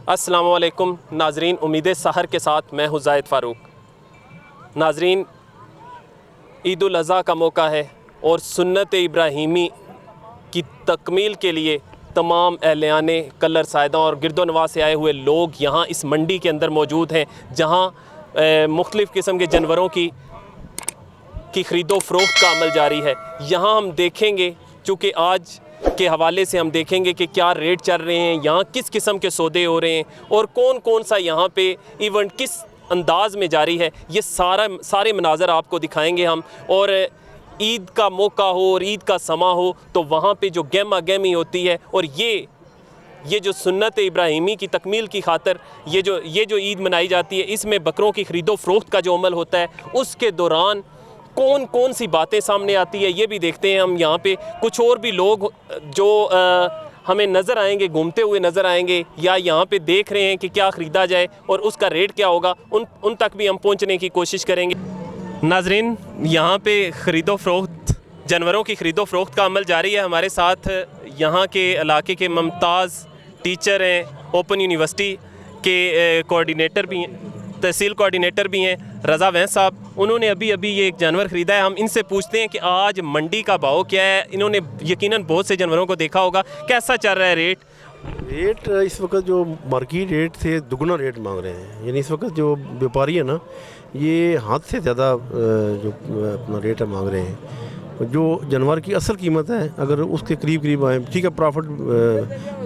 अस्सलामु अलैकुम नाजरीन, उम्मीद सहर के साथ मैं हूँ ज़ाहिद फ़ारूक। नाजरीन, ईद उल अज़हा का मौका है और सुन्नत इब्राहीमी की तकमील के लिए तमाम अहलियाने कलर सायदा और गिरदोनवा से आए हुए लोग यहाँ इस मंडी के अंदर मौजूद हैं, जहाँ मुख्तलिफ़ किस्म के जानवरों की ख़रीदो फ़रोख्त का अमल जारी है। यहाँ हम देखेंगे, चूँकि आज के हवाले से हम देखेंगे कि क्या रेट चल रहे हैं, यहाँ किस किस्म के सौदे हो रहे हैं और कौन कौन सा यहाँ पे इवेंट किस अंदाज़ में जारी है। ये सारे मनाज़र आपको दिखाएंगे हम। और ईद का मौका हो और ईद का समा हो तो वहाँ पे जो गहमा गहमी होती है और ये जो सुन्नत इब्राहीमी की तकमील की खातर ये जो ईद मनाई जाती है, इसमें बकरों की ख़रीदो फ़रोख्त का जो अमल होता है, उसके दौरान कौन कौन सी बातें सामने आती है ये भी देखते हैं हम। यहाँ पे कुछ और भी लोग जो हमें नज़र आएंगे, घूमते हुए नज़र आएंगे या यहाँ पे देख रहे हैं कि क्या ख़रीदा जाए और उसका रेट क्या होगा, उन तक भी हम पहुँचने की कोशिश करेंगे। नाजरीन, यहाँ पे ख़रीदो फ़रोख्त, जानवरों की ख़रीदो फ़रोख्त का अमल जारी है। हमारे साथ यहाँ के इलाके के मुमताज़ टीचर हैं, ओपन यूनिवर्सिटी के कोऑर्डिनेटर भी हैं, तहसील कोऑर्डिनेटर भी हैं, रज़ा वैस साहब। उन्होंने अभी ये एक जानवर ख़रीदा है। हम इनसे पूछते हैं कि आज मंडी का भाव क्या है। इन्होंने यकीनन बहुत से जानवरों को देखा होगा, कैसा चल रहा है रेट? इस वक्त जो मार्केट रेट से दुगना रेट मांग रहे हैं। यानी इस वक्त जो व्यापारी है ना, ये हाथ से ज़्यादा जो अपना रेट मांग रहे हैं। जो जानवर की असल कीमत है अगर उसके करीब आए, ठीक है, प्रॉफिट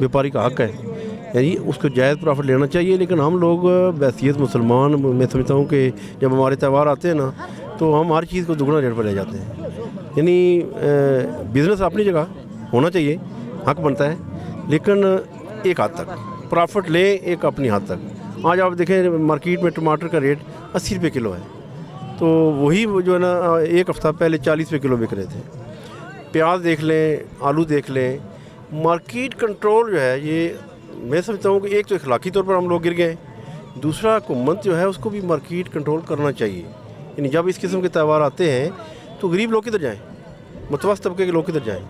व्यापारी का हक है, यानी उसको जायज़ प्रॉफिट लेना चाहिए। लेकिन हम लोग बैसियत मुसलमान, मैं समझता हूँ कि जब हमारे त्यौहार आते हैं ना, तो हम हर चीज़ को दुगना रेट पर ले जाते हैं। यानी बिज़नेस अपनी जगह होना चाहिए, हक बनता है, लेकिन एक हद तक प्रॉफिट ले, एक अपनी हद तक। आज आप देखें मार्केट में टमाटर का रेट 80 रुपये किलो है, तो वही जो है ना एक हफ़्ता पहले 40 रुपये किलो बिक रहे थे। प्याज देख लें, आलू देख लें, मार्केट कंट्रोल जो है, ये मैं समझता हूँ कि एक तो इखलाकी तौर पर हम लोग गिर गए, दूसरा हुकूमत जो है उसको भी मार्केट कंट्रोल करना चाहिए। यानी जब इस किस्म के त्यौहार आते हैं तो गरीब लोग किधर जाएं, मुतवस्सित तबके के लोग किधर जाएं।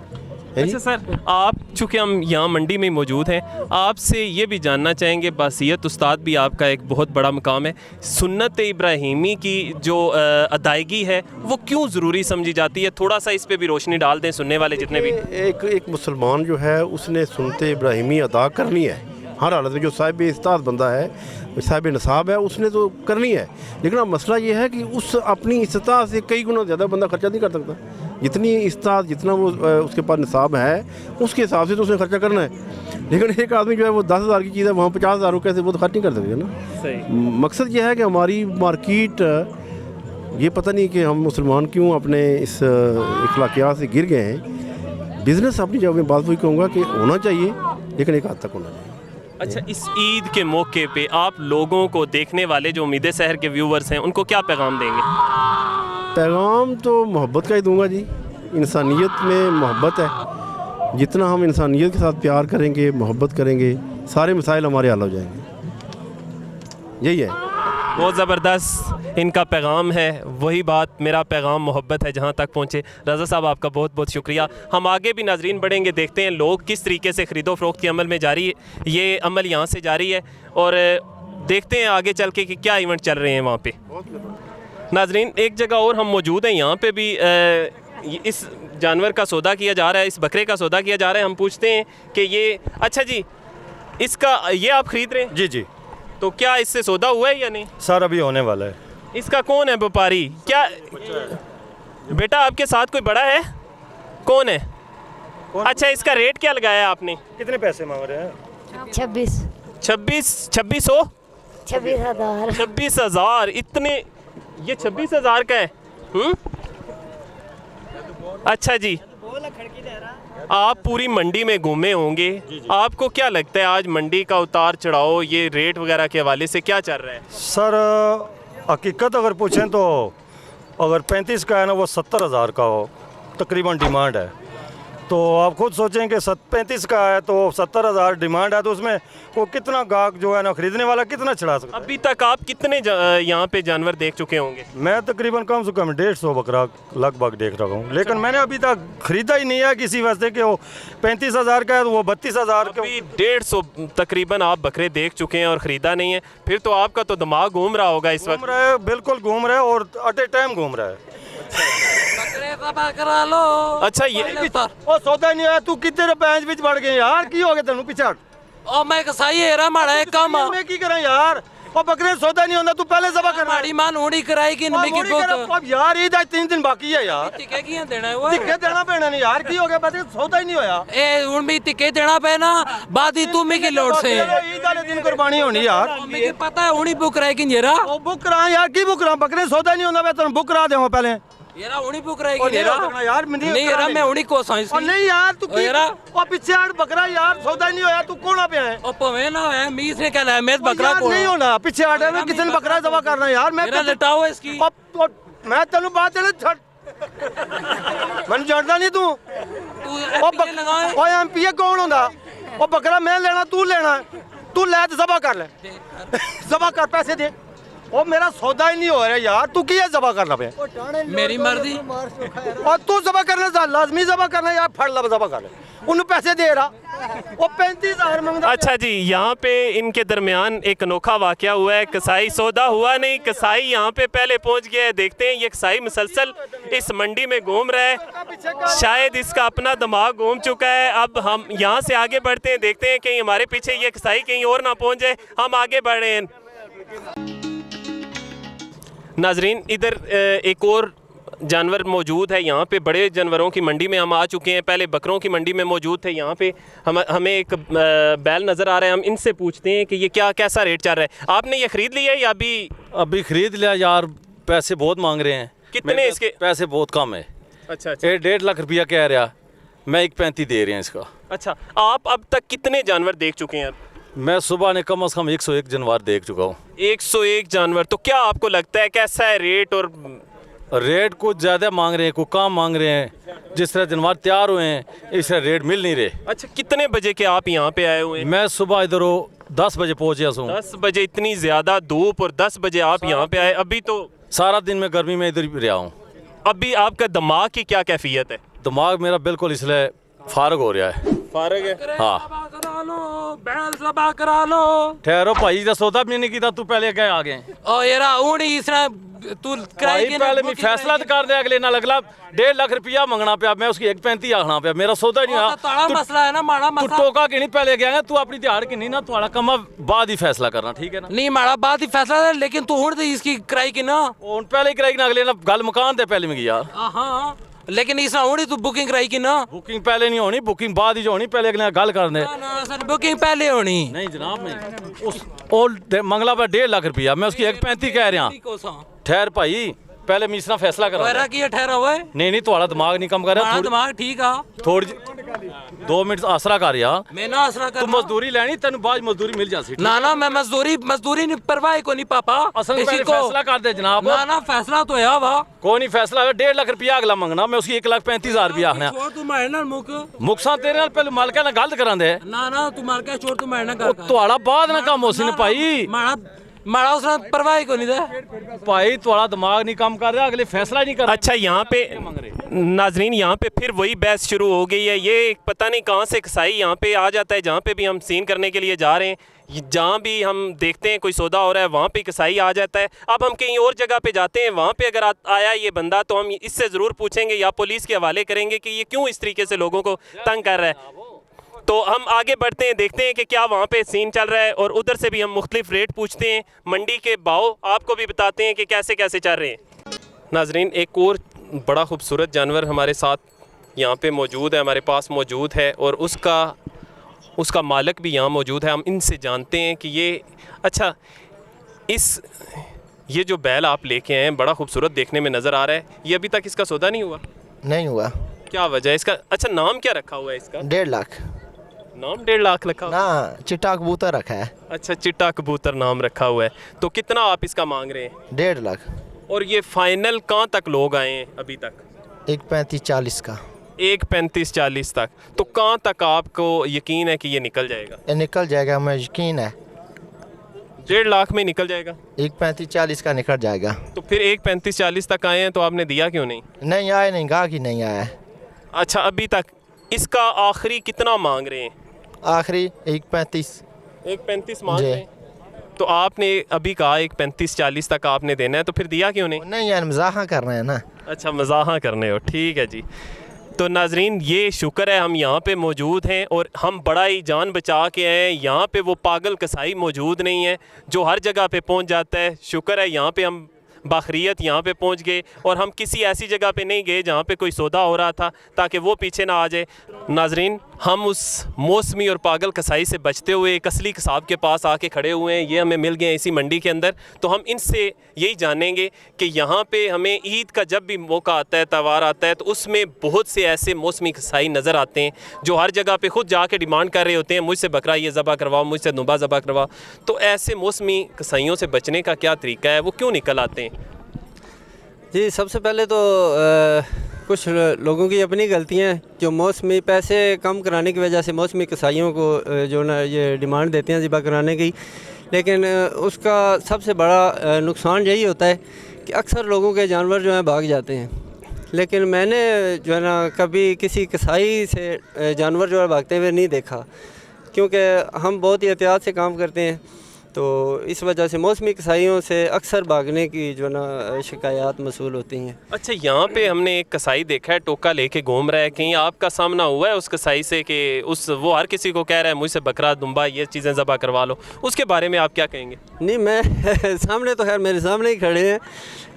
अच्छा सर, आप चूँकि हम यहाँ मंडी में मौजूद हैं, आपसे ये भी जानना चाहेंगे, बासियत उस्ताद भी आपका एक बहुत बड़ा मकाम है, सुन्नत इब्राहीमी की जो अदायगी है वो क्यों ज़रूरी समझी जाती है? थोड़ा सा इस पे भी रोशनी डाल दें सुनने वाले जितने भी। एक मुसलमान जो है उसने सुन्नत इब्राहीमी अदा करनी है हर हालत में। जो साहिब इस्ताद बंदा है, साहिब नसाब है, उसने तो करनी है। लेकिन अब मसला ये है कि उस अपनी इस्तात से कई गुना ज़्यादा बंदा खर्चा नहीं कर सकता। जितनी इस्तात, जितना वो उसके पास निसाब है, उसके हिसाब से तो उसने खर्चा करना है। लेकिन एक आदमी जो है वो 10,000 की चीज़ है, वहाँ 50,000 रुपये से वो तो खर्च नहीं कर सकते ना। सही। मकसद ये है कि हमारी मार्केट, ये पता नहीं कि हम मुसलमान क्यों अपने इस इखलाकियात से गिर गए हैं। बिज़नेस अपनी जगह में बात वही कहूँगा कि होना चाहिए, लेकिन एक हद तक होना चाहिए। अच्छा, इस ईद के मौके पे आप लोगों को, देखने वाले जो उम्मीद शहर के व्यूवर्स हैं, उनको क्या पैगाम देंगे? पैगाम तो मोहब्बत का ही दूंगा जी। इंसानियत में मोहब्बत है, जितना हम इंसानियत के साथ प्यार करेंगे, मोहब्बत करेंगे, सारे मसाइल हमारे हल हो जाएंगे। यही है, बहुत ज़बरदस्त इनका पैगाम है। वही बात, मेरा पैगाम मोहब्बत है, जहाँ तक पहुँचे। रज़ा साहब, आपका बहुत बहुत शुक्रिया। हम आगे भी नाजरीन बढ़ेंगे, देखते हैं लोग किस तरीके से ख़रीदो फ़रोख्त के अमल में जारी है। ये अमल यहाँ से जारी है और देखते हैं आगे चल के कि क्या इवेंट चल रहे हैं वहाँ पे। नाजरीन, एक जगह और हम मौजूद हैं, यहाँ पे भी इस जानवर का सौदा किया जा रहा है, इस बकरे का सौदा किया जा रहा है। हम पूछते हैं कि ये, अच्छा जी, इसका ये आप ख़रीद रहे हैं? जी जी। तो क्या इससे सौदा हुआ है या नहीं? सर अभी होने वाला है। इसका कौन है व्यापारी? क्या बेटा आपके साथ कोई बड़ा है? कौन है? अच्छा, इसका रेट क्या लगाया आपने? कितने पैसे मांग रहे हैं? 2600। 26,000। इतने? ये 26,000 का है? अच्छा जी, आप पूरी मंडी में घूमे होंगे, आपको क्या लगता है आज मंडी का उतार चढ़ाव, ये रेट वगैरह के हवाले से क्या चल रहा है? सर हकीकत अगर पूछें तो अगर 35 का है ना, वो 70,000 का हो तकरीबन डिमांड है। तो आप खुद सोचें कि 35 का है तो 70,000 डिमांड है, तो उसमें वो कितना गाहक जो है ना खरीदने वाला कितना चढ़ा सकता है। अभी तक आप कितने यहाँ पे जानवर देख चुके होंगे? मैं तकरीबन कम से कम 150 बकरा लगभग देख रहा हूँ, लेकिन मैंने अभी तक खरीदा ही नहीं है किसी वास्ते कि वो 35,000 का है तो वो 32,000 का। अभी 150 तकरीबन आप बकरे देख चुके हैं और ख़रीदा नहीं है, फिर तो आपका तो दिमाग घूम रहा होगा इस घूम वक्त। रहा है, बिल्कुल घूम रहा है और एट ए टाइम घूम रहा है। करा लो। अच्छा ये ओ सौदा नहीं आया, तू कितने बैंच विच बढ़ गए यार, की हो गया तेनू पीछे हट। ओ मैं कसाई हेरा माड़ा एक काम मैं की करा यार, ओ बकरे सौदा नहीं होंदा, तू पहले जबा कर। माड़ी मान होड़ी कराई कि नमी की बुक अब यार ईद आज 3 दिन बाकी है यार, टिके की देना है वो टिक्के देना पैना नहीं यार, की हो गया बता, सौदा ही नहीं होया। ए हुन भी टिके देना पैना बाद ही तू मी की लोड से ईद वाले दिन कुर्बानी होनी यार। मैं पता है हुनी बुक कराई कि जेरा ओ बुक करा यार, की बुक करा, बकरे सौदा नहीं होंदा, मैं तेन बुक करा देवा पहले। येरा हुनी बुक कराई ओ कि जेरा नहीं यार, नहीं येरा मैं हुनी को साइंस ओ नहीं यार, तू की यारा। ओ पीछे हट, बकरा यार सौदा ही नहीं होया, तू कौन आ पे है? ओ पवे ना है मी से कहला है मैं बकरा यार को नहीं होना, पीछे हट, मैं किसी ने बकरा जबा करना यार। मैं मेरा लटाओ इसकी मैं तेन बात चले छड़ मैं जानता नहीं तू। तू ओ एपीए लगाए ओ एमपीए कौन होंदा? ओ बकरा मैं लेना, तू लेना, तू ले तो जबा कर ले, जबा कर, पैसे दे। ओ मेरा सौदा ही नहीं हो रहा यार, तू की जबा करना पे? मेरी मर्जी और तू जबा करना लाजमी जबा करना यार, फड़ ला जबा कर ले, उन्हें पैसे दे रहा। ओ 35,000 मंगदा। अच्छा जी, यहाँ पे इनके दरमियान एक अनोखा वाकया हुआ है। कसाई सौदा हुआ नहीं, कसाई यहाँ पे पहले पहुँच गया है। देखते हैं ये कसाई मुसलसल इस मंडी में घूम रहा है, शायद इसका अपना दिमाग घूम चुका है। अब हम यहाँ से आगे बढ़ते हैं, देखते हैं कहीं हमारे पीछे ये कसाई कहीं और ना पहुँच जाए। हम आगे बढ़ रहे हैं। नाजरीन, इधर एक और जानवर मौजूद है। यहाँ पे बड़े जानवरों की मंडी में हम आ चुके हैं, पहले बकरों की मंडी में मौजूद थे। यहाँ पे हमें एक बैल नज़र आ रहा है, हम इनसे पूछते हैं कि ये कैसा रेट चल रहा है। आपने ये ख़रीद लिया है या अभी खरीद लिया यार, पैसे बहुत मांग रहे हैं। कितने इसके? पैसे बहुत कम है। अच्छा अच्छा। 1.5 लाख रुपया कह रहा, मैं 1.35 दे रहे हैं इसका। अच्छा, आप अब तक कितने जानवर देख चुके हैं? मैं सुबह ने कम से कम 101 जानवर देख चुका हूँ। 101 जानवर। तो क्या आपको लगता है कैसा है रेट? और रेट कुछ ज़्यादा मांग रहे हैं, कुछ कम मांग रहे हैं। जिस तरह जानवर तैयार हुए हैं इस तरह रेट मिल नहीं रहे। अच्छा, कितने बजे के आप यहाँ पे आए हुए हैं? मैं सुबह इधर 10 बजे पहुँच गया हूँ। 10 बजे? इतनी ज़्यादा धूप और 10 बजे आप यहाँ पे आए? अभी तो सारा दिन मैं गर्मी में इधर ही रहा हूँ। अभी आपका दिमाग की क्या कैफियत है? दिमाग मेरा बिल्कुल इसलिए फारग हो रहा है। फारग है? हाँ। करा लो बैल सभा करा लो। ठहरो भाई, जब सौदा भी नहीं किया तू पहले गए आ गए। ओ येरा हुनी इसने तू कराई भाई पहले मैं फैसला तो कर दे, अगले ना अगला 1.5 लाख रुपया मंगना पे, मैं उसकी 1.35 आखना पे, मेरा सौदा नहीं आ। ताड़ा मसला है ना माड़ा तू मसला टोका कि नहीं पहले गया, तू अपनी दिहाड़ की नहीं ना, तुम्हारा कमा बाद ही फैसला करना, ठीक है ना? नहीं माड़ा बात ही फैसला है, लेकिन तू हुन इसकी कराई की ना उन पहले ही कराई ना, अगले ना गल मकान दे पहले में यार। हाँ लेकिन इसना हुनी तू बुकिंग कराई की ना? बुकिंग पहले नहीं होनी, बुकिंग बाद ही जो होनी, पहले अगले गल कर दे। ना सर बुकिंग पहले होनी। नहीं जनाब, नहीं उस मंगला पे 1.5 लाख रुपया, मैं उसकी 1.35 कह रहा। ठहर भाई, पहले मैं इसना फैसला करा। मेरा की ठहरा हुआ है? नहीं तुम्हारा दिमाग नहीं कम कर रहा। माड़ा दिमाग ठीक है। थोड़ी 2 मिनट आसरा कर यार। मैं ना आसरा कर। तू मजदूरी लेनी, तेन बाद मजदूरी मिल जासी। ना मैं मजदूरी नहीं परवाह को नहीं पापा। असल में फैसला कर दे जनाब। ना फैसला तो है वा। कोई नहीं फैसला है, 1.5 लाख रुपया अगला मंगना, मैं उसकी 1,35,000 रुपया आखना। छोड़ तू मारे ना मुकसा तेरे नाल पहले मालका ना गलत करा दे। ना तू मार के छोड़ तू मारे ना कर। तुम्हारा बाद ना काम होसी ने भाई। माड़ा उसने परवाह को नहीं दे भाई, तुम्हारा दिमाग नहीं काम कर रहा, अगले फैसला नहीं कर रहा। अच्छा, यहाँ पे नाजरीन, यहाँ पे फिर वही बहस शुरू हो गई है। ये पता नहीं कहाँ से कसाई यहाँ पे आ जाता है। जहाँ पे भी हम सीन करने के लिए जा रहे हैं, जहाँ भी हम देखते हैं कोई सौदा हो रहा है, वहाँ पे कसाई आ जाता है। अब हम कहीं और जगह पे जाते हैं, वहाँ पे अगर आया ये बंदा, तो हम इससे ज़रूर पूछेंगे या पुलिस के हवाले करेंगे कि ये क्यों इस तरीके से लोगों को तंग कर रहा है। तो हम आगे बढ़ते हैं, देखते हैं कि क्या वहाँ पे सीन चल रहा है, और उधर से भी हम मुख्तलिफ रेट पूछते हैं, मंडी के भाव आपको भी बताते हैं कि कैसे कैसे चल रहे हैं। नाजरीन, एक और बड़ा खूबसूरत जानवर हमारे साथ यहाँ पे मौजूद है, हमारे पास मौजूद है, और उसका मालिक भी यहाँ मौजूद है। हम इनसे जानते हैं कि ये जो बैल आप लेके आए हैं, बड़ा खूबसूरत देखने में नज़र आ रहा है, ये अभी तक इसका सौदा नहीं हुआ? नहीं हुआ। क्या वजह है इसका? अच्छा, नाम क्या रखा हुआ है इसका? 1.5 लाख। नाम 1.5 लाख रखा हुआ? ना, चिट्टा कबूतर रखा है। अच्छा, चिट्टा कबूतर नाम रखा हुआ है। तो कितना आप इसका मांग रहे हैं? 1.5 लाख। और ये फाइनल कहाँ तक लोग आए हैं अभी तक? 1.35-40 का। 1.35-40 तक, तो कहाँ तक आपको यकीन है कि ये निकल जाएगा? ये निकल जाएगा, हमें यकीन है। 1.5 लाख में निकल जाएगा? 1.35-40 का निकल जाएगा। तो फिर 1.35-40 तक आए हैं तो आपने दिया क्यों नहीं? नहीं आए, नहीं गाहक ही नहीं आया। अच्छा, अभी तक इसका आखिरी कितना मांग रहे हैं? आखिरी 1.35। 1.35 मांग जी। रहे हैं, तो आपने अभी कहा 1.35-40 तक आपने देना है, तो फिर दिया क्यों नहीं? नहीं यार, मजाक कर रहे हैं ना। अच्छा, मज़ाहा करने हो, ठीक है जी। तो नाजरीन, ये शुक्र है हम यहाँ पे मौजूद हैं और हम बड़ा ही जान बचा के आए हैं। यहाँ पे वो पागल कसाई मौजूद नहीं है जो हर जगह पे पहुँच जाता है। शुक्र है यहाँ पे हम बाखरियत यहाँ पे पहुँच गए और हम किसी ऐसी जगह पे नहीं गए जहाँ पे कोई सौदा हो रहा था ताकि वो पीछे ना आ जाए। नाजरीन, हम उस मौसमी और पागल कसाई से बचते हुए एक असली कसाब के पास आके खड़े हुए हैं। ये हमें मिल गए इसी मंडी के अंदर। तो हम इनसे यही जानेंगे कि यहाँ पे हमें ईद का जब भी मौका आता है, त्यौहार आता है, तो उसमें बहुत से ऐसे मौसमी कसाई नज़र आते हैं जो हर जगह पे ख़ुद जाके डिमांड कर रहे होते हैं, मुझसे बकरा ये ज़बह करवाओ, मुझसे दुम्बा ज़बह करवाओ। तो ऐसे मौसमी कसाइयों से बचने का क्या तरीका है, वो क्यों निकल आते हैं? जी, सबसे पहले तो कुछ लोगों की अपनी गलतियाँ हैं जो मौसमी पैसे कम कराने की वजह से मौसमी कसाइयों को जो ना ये डिमांड देते हैं ज़िबा कराने की, लेकिन उसका सबसे बड़ा नुकसान यही होता है कि अक्सर लोगों के जानवर जो हैं भाग जाते हैं। लेकिन मैंने जो है ना कभी किसी कसाई से जानवर जो है भागते हुए नहीं देखा, क्योंकि हम बहुत ही एहतियात से काम करते हैं। तो इस वजह से मौसमी कसाइयों से अक्सर भागने की जो ना शिकायत मसूल होती हैं। अच्छा, यहाँ पे हमने एक कसाई देखा है टोका लेके घूम रहा है, कहीं आपका सामना हुआ है उस कसाई से कि वो हर किसी को कह रहा है मुझसे बकरा दुम्बा ये चीज़ें ज़बह करवा लो, उसके बारे में आप क्या कहेंगे? नहीं, मैं सामने तो खैर मेरे सामने ही खड़े हैं,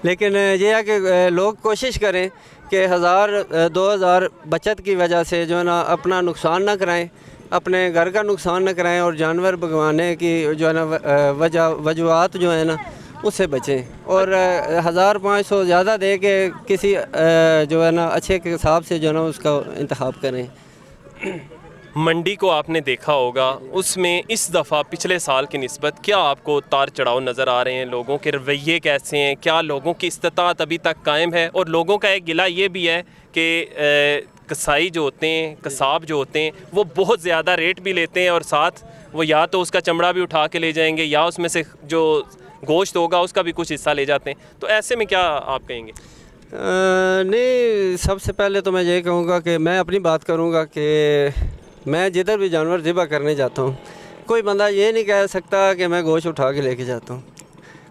लेकिन ये है कि लोग कोशिश करें कि 1000-2000 बचत की वजह से जो है ना अपना नुकसान ना कराएं, अपने घर का नुकसान न कराएं और जानवर भगवाने की जो है ना वजूहत जो है ना उससे बचें। और 1500 ज़्यादा दे के किसी जो है ना अच्छे के हिसाब से जो है ना उसका इंतखाब करें। मंडी को आपने देखा होगा, उसमें इस दफ़ा पिछले साल की निस्बत क्या आपको उतार चढ़ाव नज़र आ रहे हैं? लोगों के रवैये कैसे हैं? क्या लोगों की इस्तिताअत अभी तक कायम है? और लोगों का एक गिला ये भी है कि कसाई जो होते हैं, कसाब जो होते हैं, वो बहुत ज़्यादा रेट भी लेते हैं और साथ वो या तो उसका चमड़ा भी उठा के ले जाएंगे या उसमें से जो गोश्त होगा उसका भी कुछ हिस्सा ले जाते हैं। तो ऐसे में क्या आप कहेंगे? नहीं, सबसे पहले तो मैं ये कहूँगा कि मैं अपनी बात करूँगा कि मैं जिधर भी जानवर ज़िबा करने जाता हूँ, कोई बंदा ये नहीं कह सकता कि मैं गोश्त उठा के लेके जाता हूँ।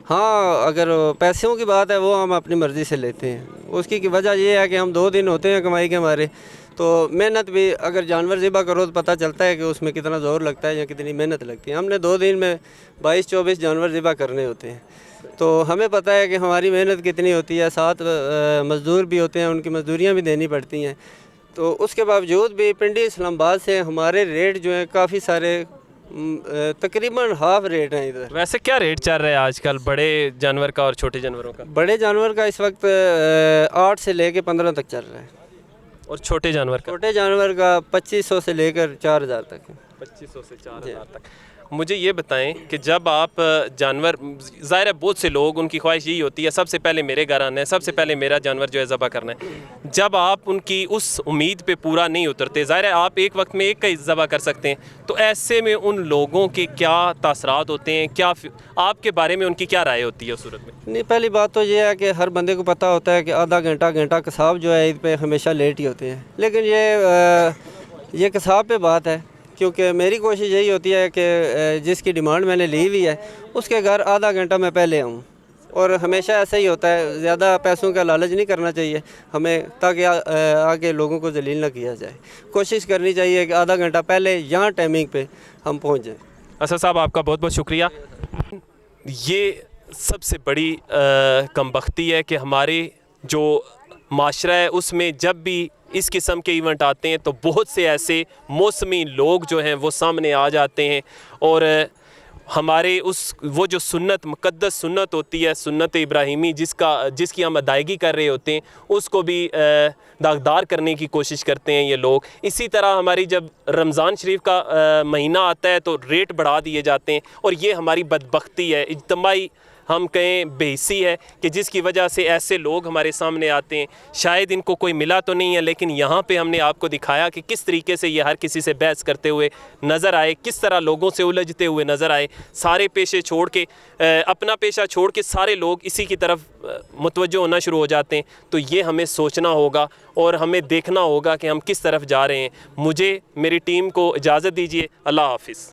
हाँ, अगर पैसों की बात है वो हम अपनी मर्ज़ी से लेते हैं। उसकी की वजह ये है कि हम 2 दिन होते हैं कमाई के हमारे, तो मेहनत भी अगर जानवर ज़िबा करो तो पता चलता है कि उसमें कितना ज़ोर लगता है या कितनी मेहनत लगती है। हमने 2 दिन में 22-24 जानवर ज़िबा करने होते हैं, तो हमें पता है कि हमारी मेहनत कितनी होती है। साथ मज़दूर भी होते हैं, उनकी मज़दूरियाँ भी देनी पड़ती हैं। तो उसके बावजूद भी पिंडी इस्लामाबाद से हमारे रेट जो हैं काफ़ी सारे तकरीबन हाफ रेट हैं इधर। वैसे क्या रेट चल रहा है आजकल बड़े जानवर का और छोटे जानवरों का? बड़े जानवर का इस वक्त 8 से लेकर 15 तक चल रहा है और छोटे जानवर का? छोटे जानवर का 2500 से लेकर 4000 तक है। 2500 से 4000 तक। मुझे ये बताएं कि जब आप जानवर, ज़ाहिर है बहुत से लोग उनकी ख्वाहिश यही होती है सबसे पहले मेरे घर आना है, सबसे पहले मेरा जानवर जो है ज़बह करना है। जब आप उनकी उस उम्मीद पे पूरा नहीं उतरते, ज़ाहिर है आप एक वक्त में एक का ही ज़बह कर सकते हैं, तो ऐसे में उन लोगों के क्या तासरात होते हैं, क्या आपके बारे में उनकी क्या राय होती है उस सूरत में? नहीं, पहली बात तो ये है कि हर बंदे को पता होता है कि आधा घंटा कसाब जो है ईद पे हमेशा लेट ही होते हैं, लेकिन ये कसाब पे बात है, क्योंकि मेरी कोशिश यही होती है कि जिसकी डिमांड मैंने ली हुई है उसके घर आधा घंटा मैं पहले आऊँ, और हमेशा ऐसा ही होता है। ज़्यादा पैसों का लालच नहीं करना चाहिए हमें, ताकि आगे लोगों को जलील ना किया जाए। कोशिश करनी चाहिए कि आधा घंटा पहले यहाँ टाइमिंग पे हम पहुँच जाएँ। असद साहब, आपका बहुत बहुत शुक्रिया। ये सबसे बड़ी कमबख्ती है कि हमारे जो माशरा है उसमें जब भी इस किस्म के इवेंट आते हैं तो बहुत से ऐसे मौसमी लोग जो हैं वो सामने आ जाते हैं और हमारे वो जो सुन्नत, मुक़द्दस सुन्नत होती है, सुन्नत इब्राहीमी, जिसकी हम अदायगी कर रहे होते हैं, उसको भी दागदार करने की कोशिश करते हैं ये लोग। इसी तरह हमारी जब रमज़ान शरीफ का महीना आता है तो रेट बढ़ा दिए जाते हैं और ये हमारी बदबख्ती है। इज्तिमाई हम कहें बेहिसी है कि जिसकी वजह से ऐसे लोग हमारे सामने आते हैं। शायद इनको कोई मिला तो नहीं है, लेकिन यहाँ पे हमने आपको दिखाया कि किस तरीके से ये हर किसी से बहस करते हुए नज़र आए, किस तरह लोगों से उलझते हुए नज़र आए। सारे पेशे छोड़ के अपना पेशा छोड़ के सारे लोग इसी की तरफ मुतवज्जो होना शुरू हो जाते हैं। तो ये हमें सोचना होगा और हमें देखना होगा कि हम किस तरफ जा रहे हैं। मुझे, मेरी टीम को इजाज़त दीजिए। अल्लाह हाफ़िज़।